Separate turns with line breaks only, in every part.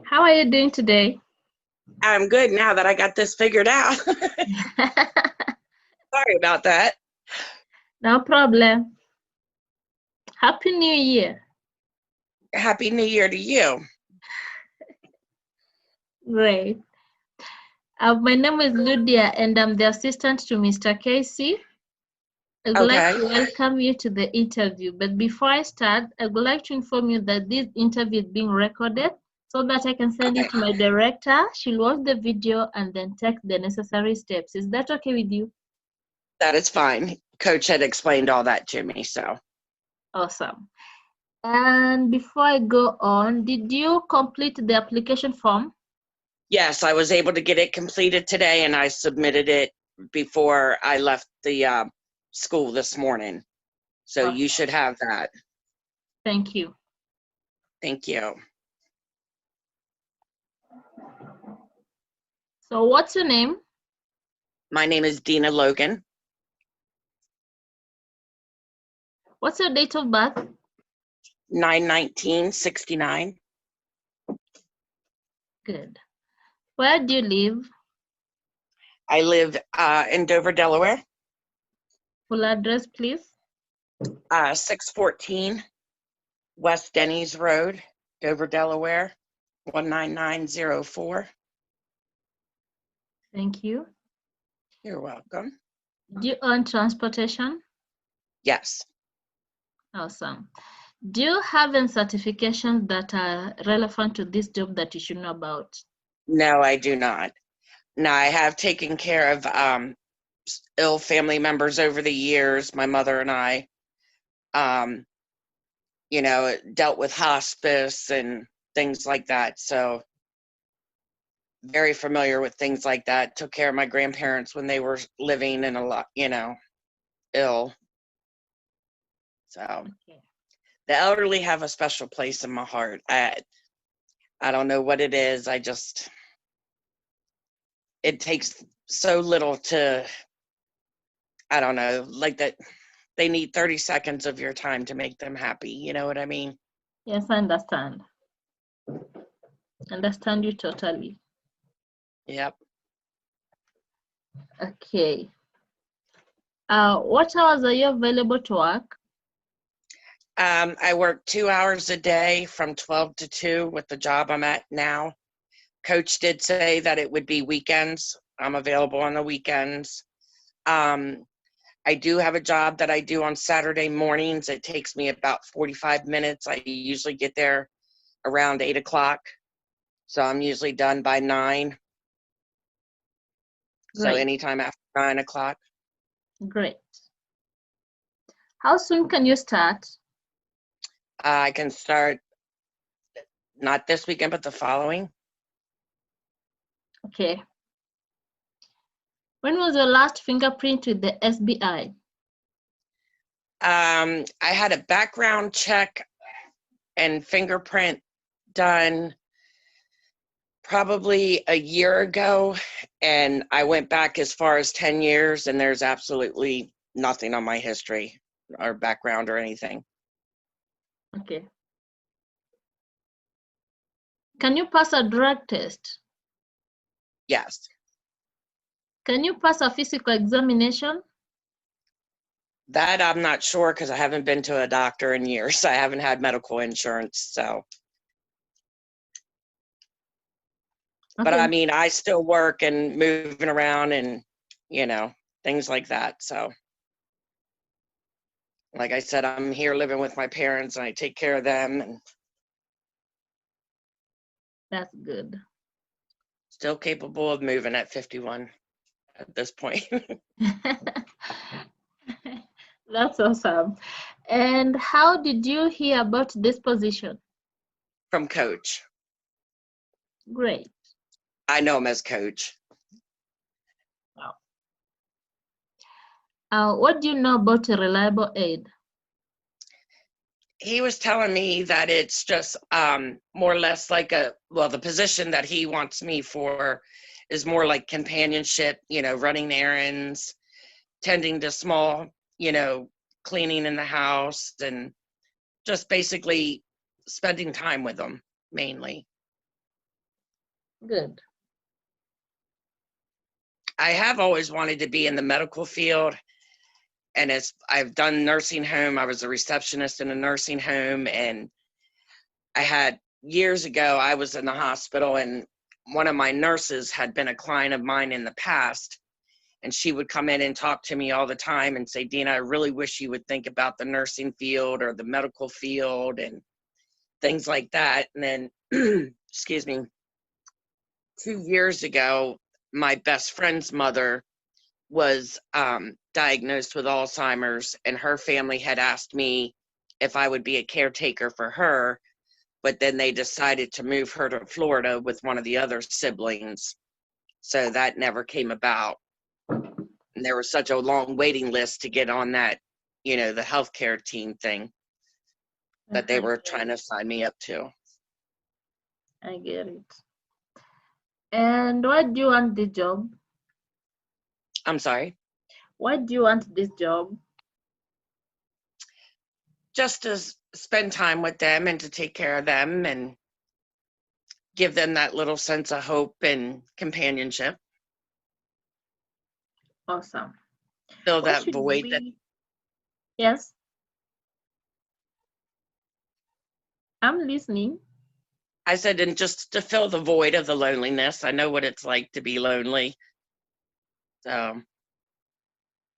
How are you doing today?
I'm good now that I got this figured out. Sorry about that.
No problem. Happy New Year.
Happy New Year to you.
Great. My name is Lydia and I'm the assistant to Mr. Casey. I would like
Okay.
to welcome you to the interview. But before I start, I would like to inform you that this interview is being recorded so that I can send it to my director. She'll watch the video and then take the necessary steps. Is that okay with you?
That is fine. Coach had explained all that to me, so.
Awesome. And before I go on, did you complete the application form?
Yes, I was able to get it completed today and I submitted it before I left the school this morning. So
Awesome.
you should have that.
Thank you.
Thank you.
So what's your name?
My name is Dina Logan.
What's your date of birth?
9/19/69.
Good. Where do you live?
I live in Dover, Delaware.
Full address, please.
614 West Denny's Road, Dover, Delaware, 19904.
Thank you.
You're welcome.
Do you own transportation?
Yes.
Awesome. Do you have any certifications that are relevant to this job that you should know about?
No, I do not. Now, I have taken care of ill family members over the years, my mother and I. Dealt with hospice and things like that. So very familiar with things like that. Took care of my grandparents when they were living and a lot, ill. So
Okay.
the elderly have a special place in my heart. I don't know what it is. It takes so little to, I don't know, like that. They need 30 seconds of your time to make them happy. You know what I mean?
Yes, I understand. Understand you totally.
Yep.
Okay. What hours are you available to work?
I work 2 hours a day from 12 to 2 with the job I'm at now. Coach did say that it would be weekends. I'm available on the weekends. I do have a job that I do on Saturday mornings. It takes me about 45 minutes. I usually get there around 8 o'clock. So I'm usually done by 9. So
Great.
anytime after 9 o'clock.
Great. How soon can you start?
I can start not this weekend, but the following.
Okay. When was your last fingerprint with the SBI?
I had a background check and fingerprint done probably a year ago, and I went back as far as 10 years, and there's absolutely nothing on my history or background or anything.
Okay. Can you pass a drug test?
Yes.
Can you pass a physical examination?
That I'm not sure because I haven't been to a doctor in years. I haven't had medical insurance, so.
Okay.
But I mean, I still work and moving around and, things like that. So, like I said, I'm here living with my parents and I take care of them and
That's good.
still capable of moving at 51 at this point.
That's awesome. And how did you hear about this position?
From Coach.
Great.
I know him as Coach.
Wow. What do you know about a reliable aid?
He was telling me that it's just more or less like the position that he wants me for is more like companionship, running errands, tending to small, cleaning in the house, and just basically spending time with them mainly.
Good.
I have always wanted to be in the medical field, and I've done nursing home. I was a receptionist in a nursing home, and I had years ago, I was in the hospital, and one of my nurses had been a client of mine in the past, and she would come in and talk to me all the time and say, Dina, I really wish you would think about the nursing field or the medical field and things like that. And then, excuse me, 2 years ago, my best friend's mother was diagnosed with Alzheimer's, and her family had asked me if I would be a caretaker for her, but then they decided to move her to Florida with one of the other siblings. So that never came about. And there was such a long waiting list to get on that, the healthcare team thing that they
I
were
get
trying to sign me up to.
I get it. And why do you want this job?
I'm sorry.
Why do you want this job?
Just to spend time with them and to take care of them and give them that little sense of hope and companionship.
Awesome.
Fill
Why
that
should
void that
we? Yes, I'm listening.
I said, and just to fill the void of the loneliness. I know what it's like to be lonely. So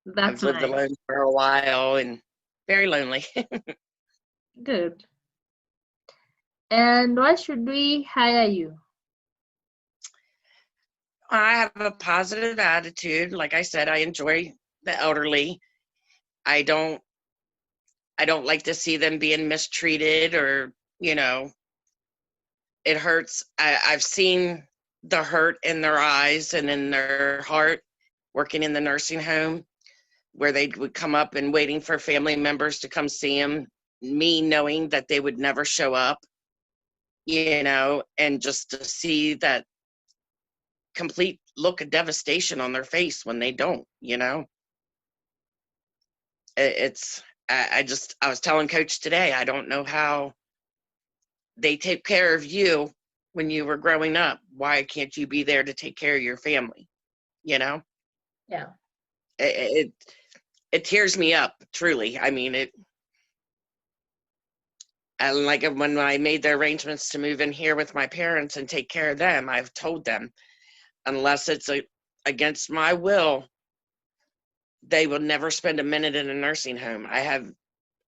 That's
I've lived
nice.
alone for a while and very lonely.
Good. And why should we hire you?
I have a positive attitude. Like I said, I enjoy the elderly. I don't like to see them being mistreated or, it hurts. I've seen the hurt in their eyes and in their heart working in the nursing home, where they would come up and waiting for family members to come see them, me knowing that they would never show up, and just to see that complete look of devastation on their face when they don't. It's I was telling Coach today, I don't know how they take care of you when you were growing up. Why can't you be there to take care of your family?
Yeah.
It it tears me up, truly. I mean, and like when I made the arrangements to move in here with my parents and take care of them, I've told them, unless it's against my will, they will never spend a minute in a nursing home. I have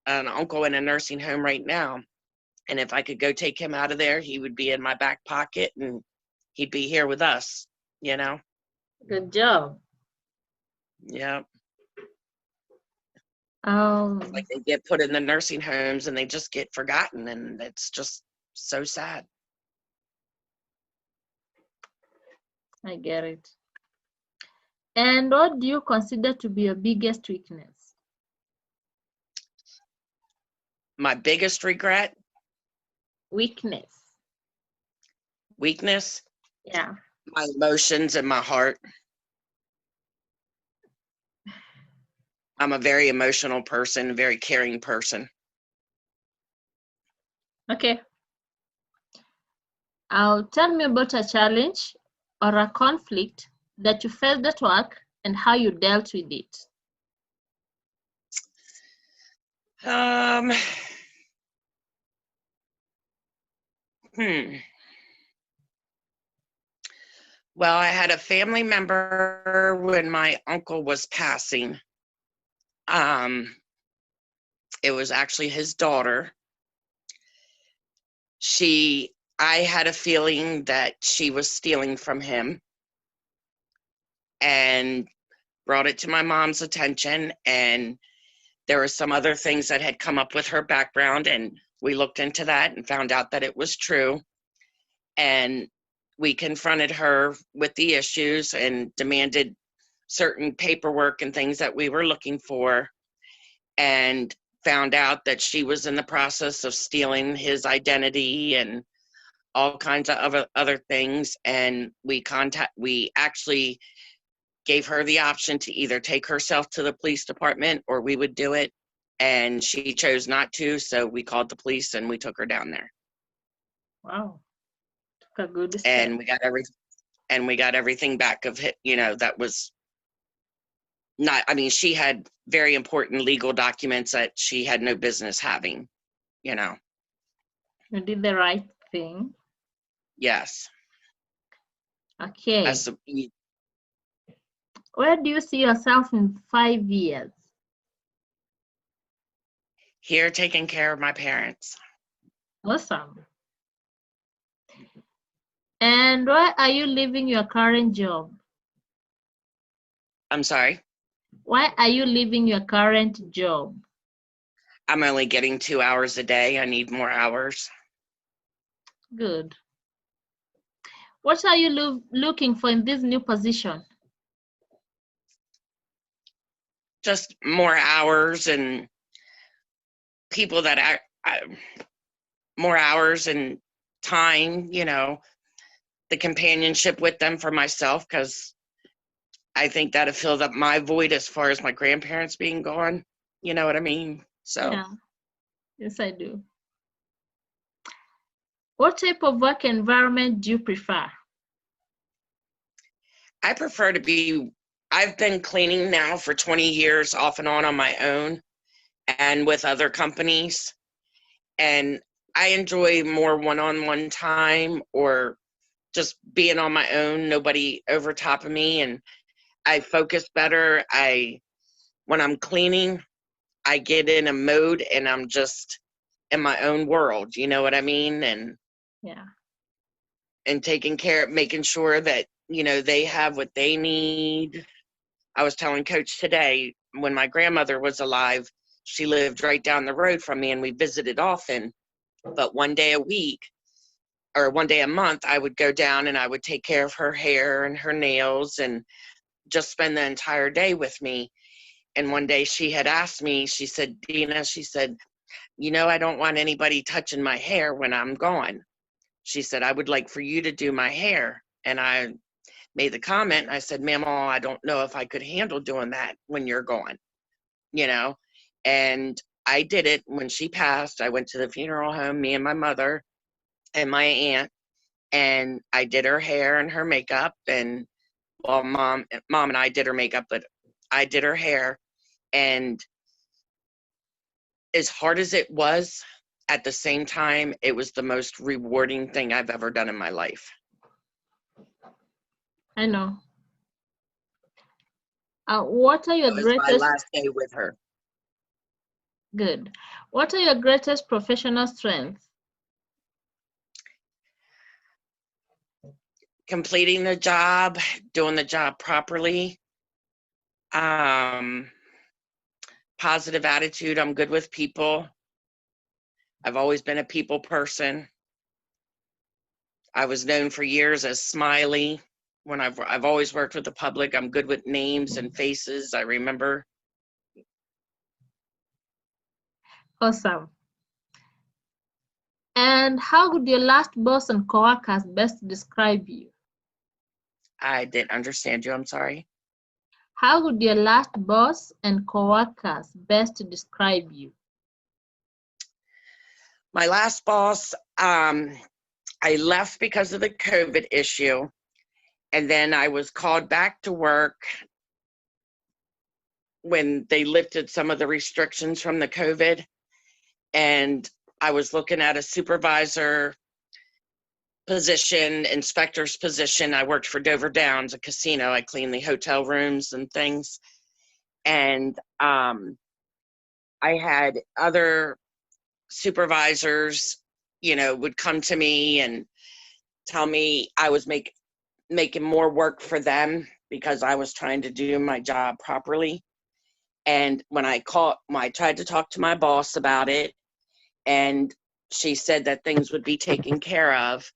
an uncle in a nursing home right now, and if I could go take him out of there, he would be in my back pocket and he'd be here with us, you know?
Good job.
Yeah.
Um,
Like they get put in the nursing homes and they just get forgotten, and it's just so sad.
I get it. And what do you consider to be your biggest weakness?
My biggest regret,
Weakness.
weakness,
Yeah.
my emotions and my heart. I'm a very emotional person, very caring person.
Okay. Tell me about a challenge or a conflict that you faced at work and how you dealt with it.
Um, hmm. Well, I had a family member when my uncle was passing. Um, it was actually his daughter. I had a feeling that she was stealing from him, and brought it to my mom's attention, and there were some other things that had come up with her background, and we looked into that and found out that it was true. And we confronted her with the issues and demanded certain paperwork and things that we were looking for, and found out that she was in the process of stealing his identity and all kinds of other things. And we actually gave her the option to either take herself to the police department or we would do it, and she chose not to, so we called the police and we took her down there.
Wow. A good step.
And we got everything back of it, that was not, I mean, she had very important legal documents that she had no business having,
You did the right thing.
Yes.
Okay. Where do you see yourself in 5 years?
Here taking care of my parents.
Awesome. And why are you leaving your current job?
I'm sorry?
Why are you leaving your current job?
I'm only getting 2 hours a day. I need more hours.
Good. What are you looking for in this new position?
Just more hours and people that more hours and time, the companionship with them for myself, because I think that have filled up my void as far as my grandparents being gone. You know what I mean? So
Yeah. Yes, I do. What type of work environment do you prefer?
I prefer to be, I've been cleaning now for 20 years off and on my own and with other companies. And I enjoy more one-on-one time or just being on my own, nobody over top of me. And I focus better. When I'm cleaning, I get in a mode and I'm just in my own world. You know what I mean? And
Yeah.
And taking care, making sure that, they have what they need. I was telling Coach today, when my grandmother was alive, she lived right down the road from me and we visited often. But one day a week or one day a month, I would go down and I would take care of her hair and her nails and just spend the entire day with me. And one day she had asked me, she said, Dina, she said, I don't want anybody touching my hair when I'm gone. She said, I would like for you to do my hair. And I made the comment, I said, Mama, I don't know if I could handle doing that when you're gone, And I did it when she passed. I went to the funeral home, me and my mother and my aunt, and I did her hair and her makeup. And well, mom and I did her makeup, but I did her hair. And as hard as it was, at the same time, it was the most rewarding thing I've ever done in my life.
I know. What are your greatest?
My last day with her.
Good. What are your greatest professional strengths?
Completing the job, doing the job properly. Positive attitude. I'm good with people. I've always been a people person. I was known for years as Smiley. When I've always worked with the public. I'm good with names and faces. I remember.
Awesome. And how would your last boss and coworkers best describe you?
I didn't understand you. I'm sorry.
How would your last boss and coworkers best describe you?
My last boss, I left because of the COVID issue. And then I was called back to work when they lifted some of the restrictions from the COVID. And I was looking at a supervisor position, inspector's position. I worked for Dover Downs, a casino. I cleaned the hotel rooms and things. And I had other supervisors, would come to me and tell me I was making more work for them because I was trying to do my job properly. And when I tried to talk to my boss about it, and she said that things would be taken care of.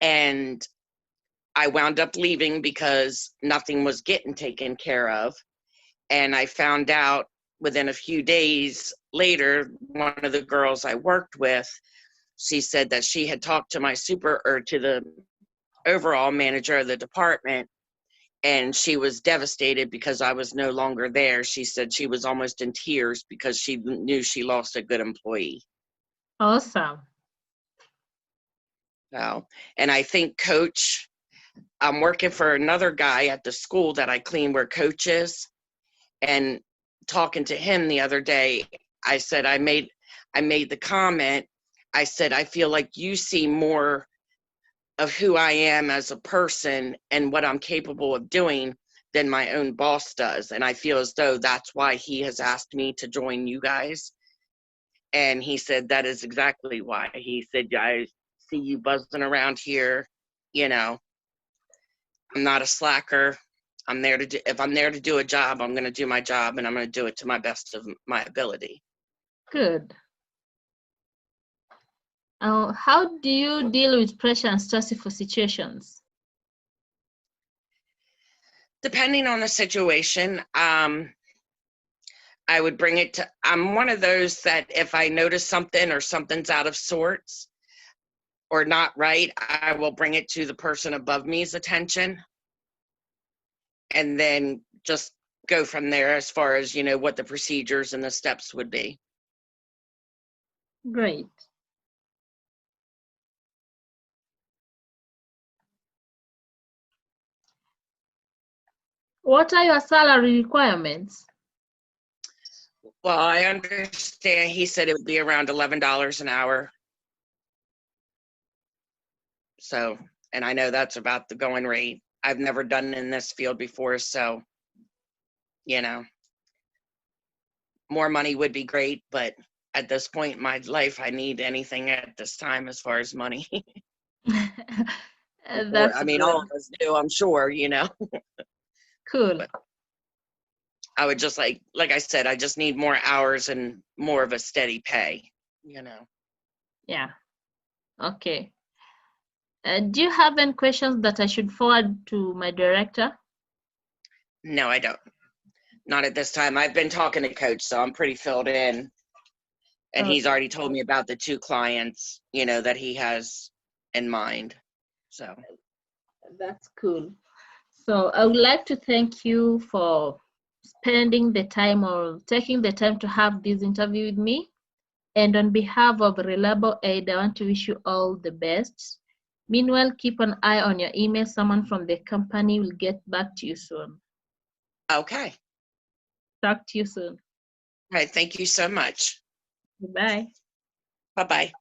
And I wound up leaving because nothing was getting taken care of. And I found out within a few days later, one of the girls I worked with, she said that she had talked to to the overall manager of the department, and she was devastated because I was no longer there. She said she was almost in tears because she knew she lost a good employee.
Awesome.
So, and I think Coach, I'm working for another guy at the school that I clean where Coach is, and talking to him the other day, I said, I made the comment, I said, I feel like you see more of who I am as a person and what I'm capable of doing than my own boss does. And I feel as though that's why he has asked me to join you guys. And he said, that is exactly why. He said, I see you buzzing around here. You know, I'm not a slacker. I'm there to do, if I'm there to do a job, I'm going to do my job, and I'm going to do it to my best of my ability.
Good. How do you deal with pressure and stressful situations?
Depending on the situation, I would bring it to, I'm one of those that if I notice something or something's out of sorts or not right, I will bring it to the person above me's attention, and then just go from there as far as, you know, what the procedures and the steps would be.
Great. What are your salary requirements?
Well, I understand he said it would be around $11 an hour. So, and I know that's about the going rate. I've never done in this field before, so, you know, more money would be great, but at this point in my life, I need anything at this time as far as money. Or,
That's
I mean,
good.
all of us do, I'm sure, you know.
Cool.
But I would just like I said, I just need more hours and more of a steady pay, you know.
Yeah. Okay. Do you have any questions that I should forward to my director?
No, I don't. Not at this time. I've been talking to Coach, so I'm pretty filled in. And he's
Okay.
already told me about the 2 clients, you know, that he has in mind. So
That's cool. So I would like to thank you for spending the time or taking the time to have this interview with me. And on behalf of Reliable Aid, I want to wish you all the best. Meanwhile, keep an eye on your email. Someone from the company will get back to you soon.
okay.
Talk to you soon.
All right. Thank you so much.
Goodbye.
Bye-bye.